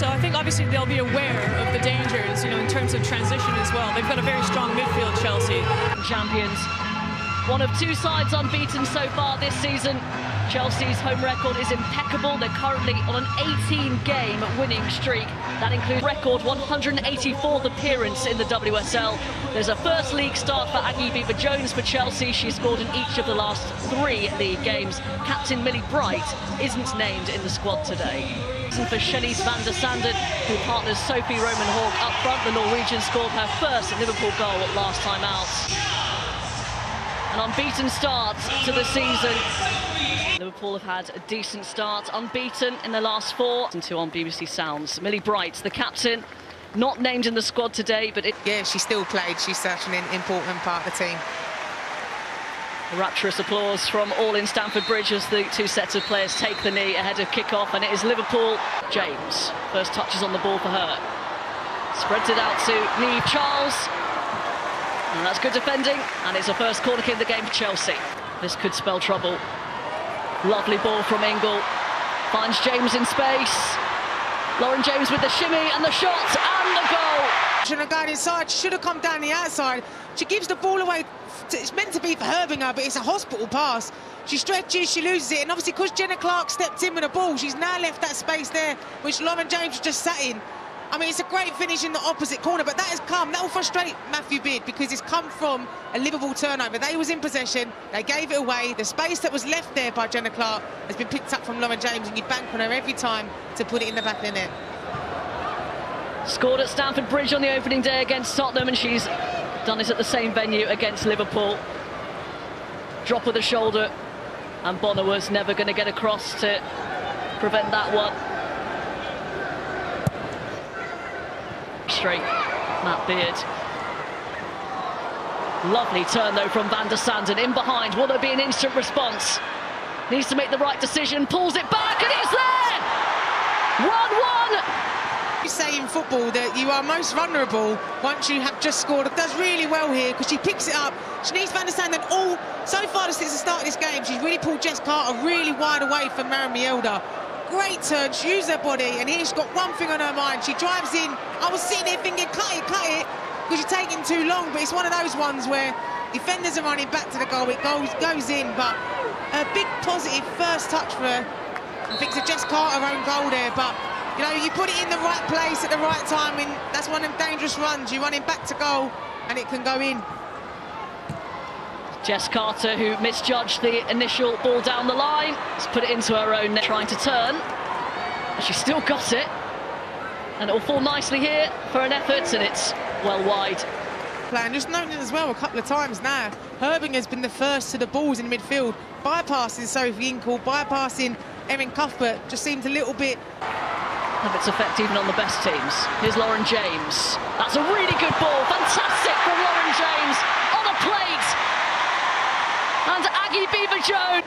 so. I think obviously they'll be aware of the dangers, in terms of transition as well. They've got a very strong midfield, Chelsea. Champions. One of two sides unbeaten so far this season. Chelsea's home record is impeccable. They're currently on an 18-game winning streak. That includes record 184th appearance in the WSL. There's a first league start for Aggie Beever-Jones for Chelsea. She scored in each of the last 3 league games. Captain Millie Bright isn't named in the squad today. For Shanice van der Sanden, who partners Sophie Roman-Hawk up front. The Norwegian scored her first Liverpool goal last time out. An unbeaten start to the season. Liverpool have had a decent start, unbeaten in their last 4. And 2 on BBC Sounds. Millie Bright, the captain, not named in the squad today, but yeah, she still played. She's such an important part of the team. Rapturous applause from all in Stamford Bridge as the 2 sets of players take the knee ahead of kick-off, and it is Liverpool. James, first touches on the ball for her. Spreads it out to Niamh Charles. And that's good defending, and it's a first corner kick of the game for Chelsea. This could spell trouble. Lovely ball from Ingle. Finds James in space. Lauren James with the shimmy and the shot and the goal. Shouldn't have gone inside, she should have come down the outside. She gives the ball away. It's meant to be for Herbinger, but it's a hospital pass. She stretches, she loses it, and obviously because Jenna Clark stepped in with the ball, she's now left that space there, which Lauren James just sat in. I mean, it's a great finish in the opposite corner, but that will frustrate Matthew Beard because it's come from a Liverpool turnover. They was in possession, they gave it away. The space that was left there by Jenna Clark has been picked up from Lauren James, and you bank on her every time to put it in the back of the net. Scored at Stamford Bridge on the opening day against Tottenham, and she's done it at the same venue against Liverpool. Drop of the shoulder, and Bonner was never going to get across to prevent that one. Straight, Matt Beard. Lovely turn though from van der Sanden, in behind. Will there be an instant response? Needs to make the right decision, pulls it back, and it's there! 1-1! You say in football that you are most vulnerable once you have just scored. It does really well here because she picks it up. Shanice van der Sanden, so far since the start of this game, she's really pulled Jess Carter really wide away from Maren Mjelde. Great turn, she used her body, and here she's got one thing on her mind. She drives in. I was sitting there thinking, cut it, because you're taking too long, but it's one of those ones where defenders are running back to the goal, it goes in, but a big positive first touch for her. I think it's a Jess Carter own goal there, but you put it in the right place at the right time, and that's one of them dangerous runs. You're running back to goal, and it can go in. Jess Carter, who misjudged the initial ball down the line, has put it into her own net, trying to turn. She's still got it, and it will fall nicely here for an effort, and it's well wide. And just noting as well a couple of times now, Herbing has been the first to the balls in midfield, bypassing Sophie Ingle, bypassing Erin Cuthbert, just seemed a little bit of its effect even on the best teams. Here's Lauren James. That's a really good ball, fantastic from Lauren James on a plate. And Aggie Beever-Jones.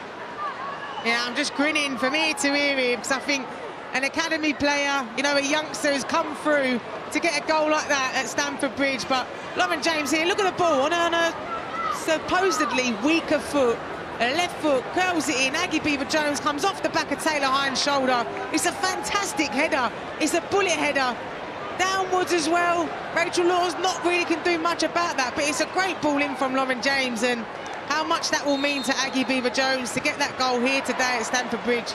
Yeah, I'm just grinning from ear to ear here because I think an academy player, a youngster has come through to get a goal like that at Stamford Bridge. But Lauren James here, look at the ball on her supposedly weaker foot. Her left foot curls it in. Aggie Beever-Jones comes off the back of Taylor Hines' shoulder. It's a fantastic header. It's a bullet header. Downwards as well. Rachel Laws not really can do much about that, but it's a great ball in from Lauren James, and how much that will mean to Aggie Beever-Jones to get that goal here today at Stamford Bridge.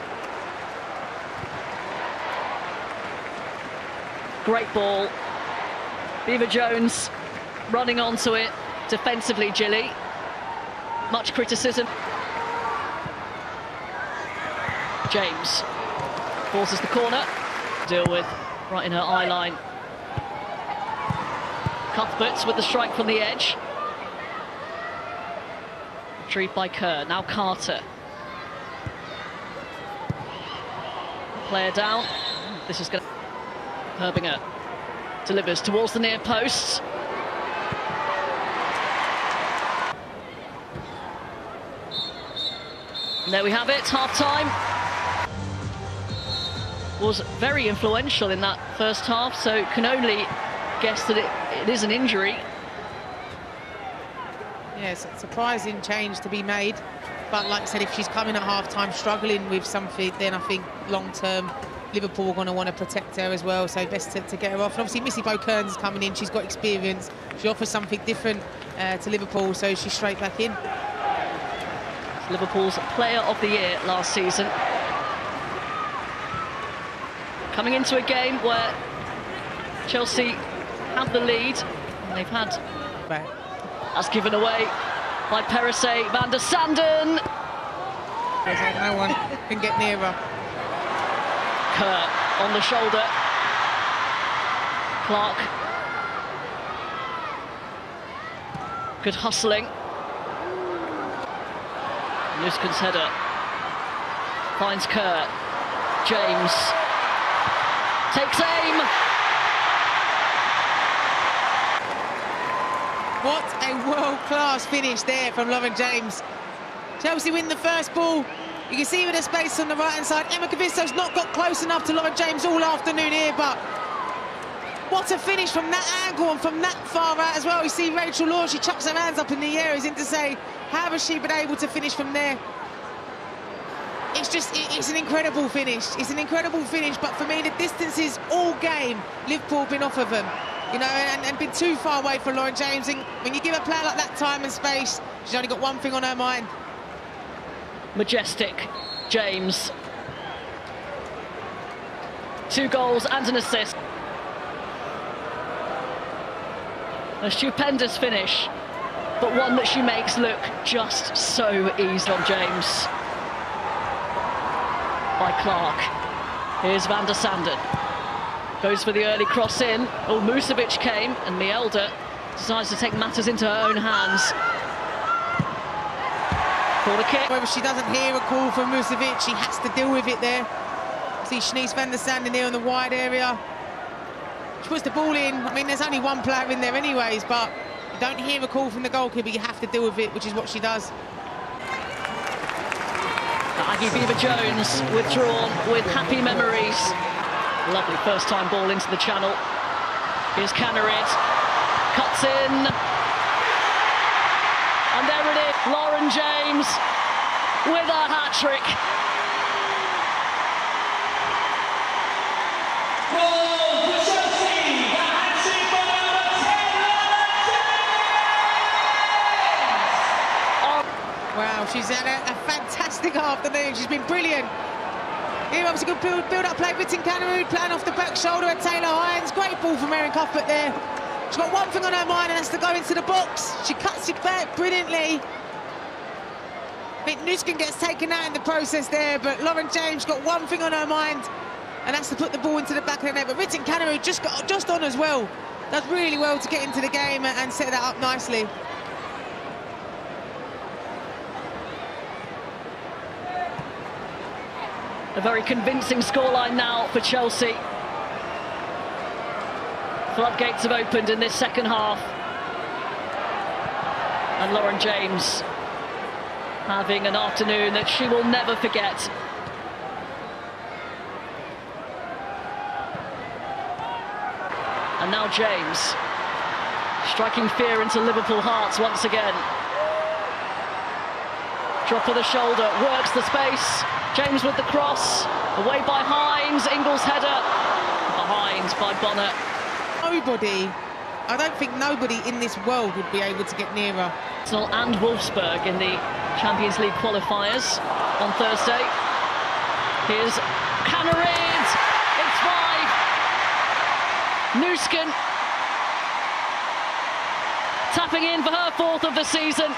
Great ball. Beever-Jones running onto it defensively, Gilly. Much criticism. James forces the corner. Deal with right in her eye line. Cuthberts with the strike from the edge. Retrieved by Kerr. Now Carter. Player down. This is going to... Herbinger delivers towards the near post. And there we have it, half-time. Was very influential in that first half, so can only guess that it is an injury. Yes, a surprising change to be made. But like I said, if she's coming at half-time struggling with something, then I think long-term Liverpool are going to want to protect her as well, so best to get her off. And obviously Missy Bo-Kearns is coming in, she's got experience, she offers something different to Liverpool, so she's straight back in. Liverpool's Player of the Year last season. Coming into a game where Chelsea have the lead, and they've had... Right. That's given away by Perisset van der Sanden. No one can get near her. Kerr on the shoulder. Clark. Good hustling. Nusken's header finds Kerr. James takes aim. What a world-class finish there from Lauren James. Chelsea win the first ball. You can see with the space on the right-hand side. Emma Kavisto's not got close enough to Lauren James all afternoon here, but what a finish from that angle and from that far out as well. You see Rachel Law, she chucks her hands up in the air as in to say, how has she been able to finish from there? It's an incredible finish. It's an incredible finish, but for me, the distance is all game. Liverpool been off of them, you know, and been too far away from Lauren James. And when you give a player like that time and space, she's only got one thing on her mind. Majestic James. 2 goals and an assist. A stupendous finish, but one that she makes look just so easy on James. By Clark. Here's van der Sanden. Goes for the early cross in. Oh, Musovic came, and Mielda decides to take matters into her own hands. Corner kick. Whether she doesn't hear a call from Musovic, she has to deal with it there. See Shanice van der Sanden there in the wide area. She puts the ball in. I mean, there's only one player in there anyways, but you don't hear a call from the goalkeeper, you have to deal with it, which is what she does. Aggie Beaver-Jones withdrawn with happy memories. Lovely first-time ball into the channel. Here's Canarid. Cuts in. And there it is. Lauren James with a hat-trick. Wow, she's had a fantastic afternoon. She's been brilliant. Here, obviously, good build-up play. Ritten Canarid playing off the back shoulder at Taylor Hines. Great ball from Erin Cuthbert there. She's got one thing on her mind, and that's to go into the box. She cuts it back brilliantly. I think Nusken gets taken out in the process there, but Lauren James got one thing on her mind, and that's to put the ball into the back of the net. But Ritten Canarid just on as well. Does really well to get into the game and set that up nicely. A very convincing scoreline now for Chelsea. Floodgates have opened in this second half. And Lauren James having an afternoon that she will never forget. And now James, striking fear into Liverpool hearts once again. Drop of the shoulder, works the space. James with the cross, away by Hines, Ingles header, behind by Bonner. I don't think nobody in this world would be able to get near her. Arsenal and Wolfsburg in the Champions League qualifiers on Thursday. Here's Canarid, it's 5. Nusken tapping in for her 4th of the season.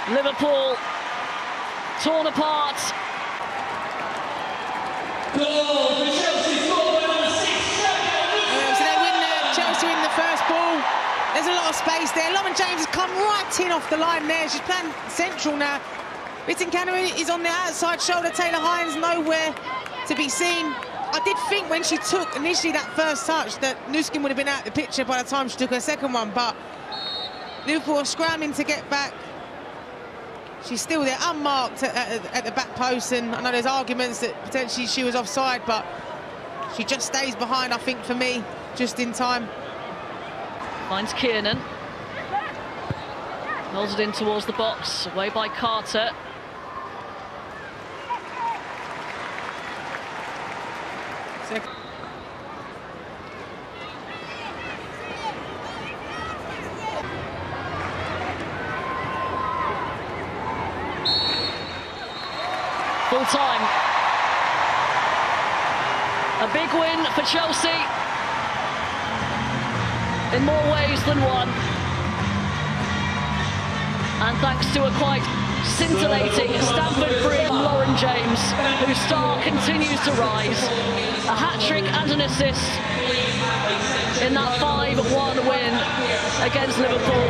Liverpool torn apart. So they win Chelsea win the first ball. There's a lot of space there. Lauren James has come right in off the line there. She's playing central now. Ritten Canarid is on the outside shoulder. Taylor Hines nowhere to be seen. I did think when she took initially that first touch that Nusken would have been out the picture by the time she took her second one, but Liverpool are scrambling to get back. She's still there, unmarked at the back post, and I know there's arguments that potentially she was offside, but she just stays behind, I think, for me, just in time. Finds Kiernan. Holds it in towards the box, away by Carter. Second. Full time. A big win for Chelsea in more ways than one. And thanks to a quite scintillating Stamford Bridge, Lauren James, whose star continues to rise. A hat-trick and an assist in that 5-1 win against Liverpool.